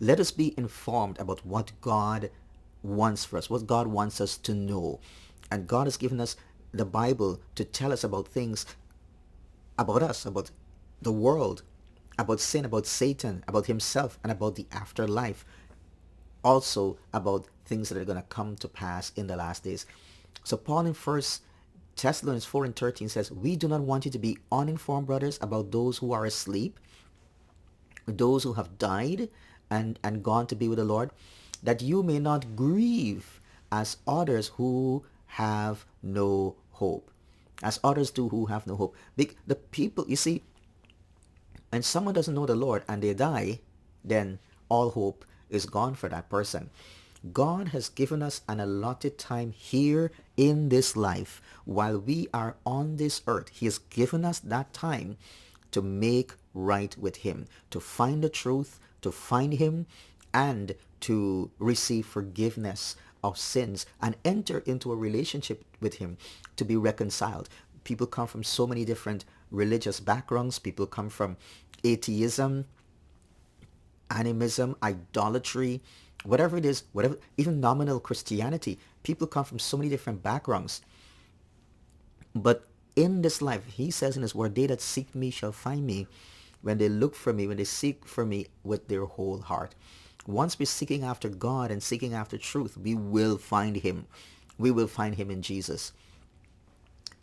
Let us be informed about what God wants for us, what God wants us to know. And God has given us the Bible to tell us about things about us, about the world, about sin, about Satan, about himself, and about the afterlife. Also about things that are going to come to pass in the last days. So Paul in First Thessalonians 4 and 13 says, we do not want you to be uninformed, brothers, about those who are asleep, those who have died and gone to be with the Lord, that you may not grieve as others who have no hope. As others do who have no hope. The people, you see, and someone doesn't know the Lord and they die, then all hope is gone for that person. God has given us an allotted time here in this life while we are on this earth. He has given us that time to make right with him, to find the truth, to find him, and to receive forgiveness of sins and enter into a relationship with him, to be reconciled. People come from so many different religious backgrounds. People come from atheism, animism, idolatry, whatever it is, whatever, even nominal Christianity. People come from so many different backgrounds. But in this life, he says in his word, they that seek me shall find me when they look for me, when they seek for me with their whole heart. Once we're seeking after God and seeking after truth, we will find him. We will find him in Jesus.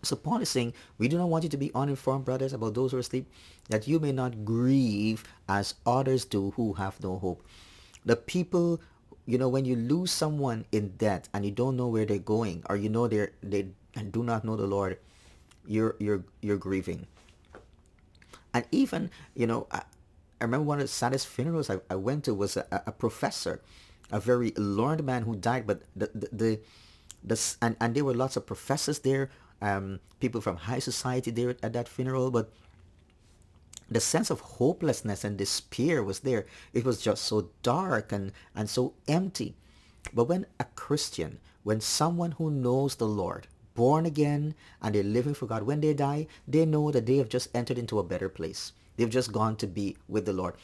So Paul is saying, we do not want you to be uninformed, brothers, about those who are asleep, that you may not grieve as others do who have no hope. The people, when you lose someone in death and you don't know where they're going, or they do not know the Lord, you're grieving. And even, I remember one of the saddest funerals I went to was a professor, a very learned man who died, but and there were lots of professors there, people from high society there at that funeral, but the sense of hopelessness and despair was there. It was just so dark and so empty. But when a Christian, when someone who knows the Lord, born again, and they're living for God, when they die, they know that they have just entered into a better place. They've just gone to be with the Lord.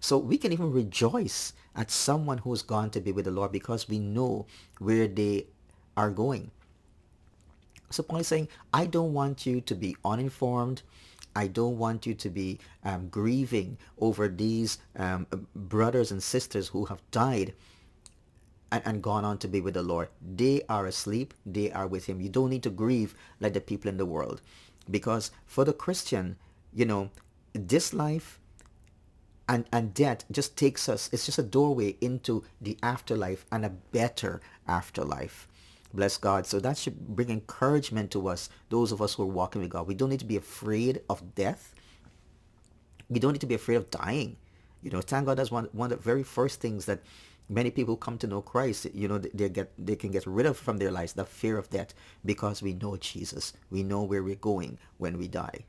So we can even rejoice at someone who's gone to be with the Lord because we know where they are going. So Paul is saying, I don't want you to be uninformed. I don't want you to be grieving over these brothers and sisters who have died and gone on to be with the Lord. They are asleep. They are with him. You don't need to grieve like the people in the world. Because for the Christian, this life and death just takes us, it's just a doorway into the afterlife and a better afterlife. Bless God. So that should bring encouragement to us, those of us who are walking with God. We don't need to be afraid of death. We don't need to be afraid of dying. Thank God that's one of the very first things that many people who come to know Christ, they can get rid of from their lives, the fear of death, because we know Jesus. We know where we're going when we die.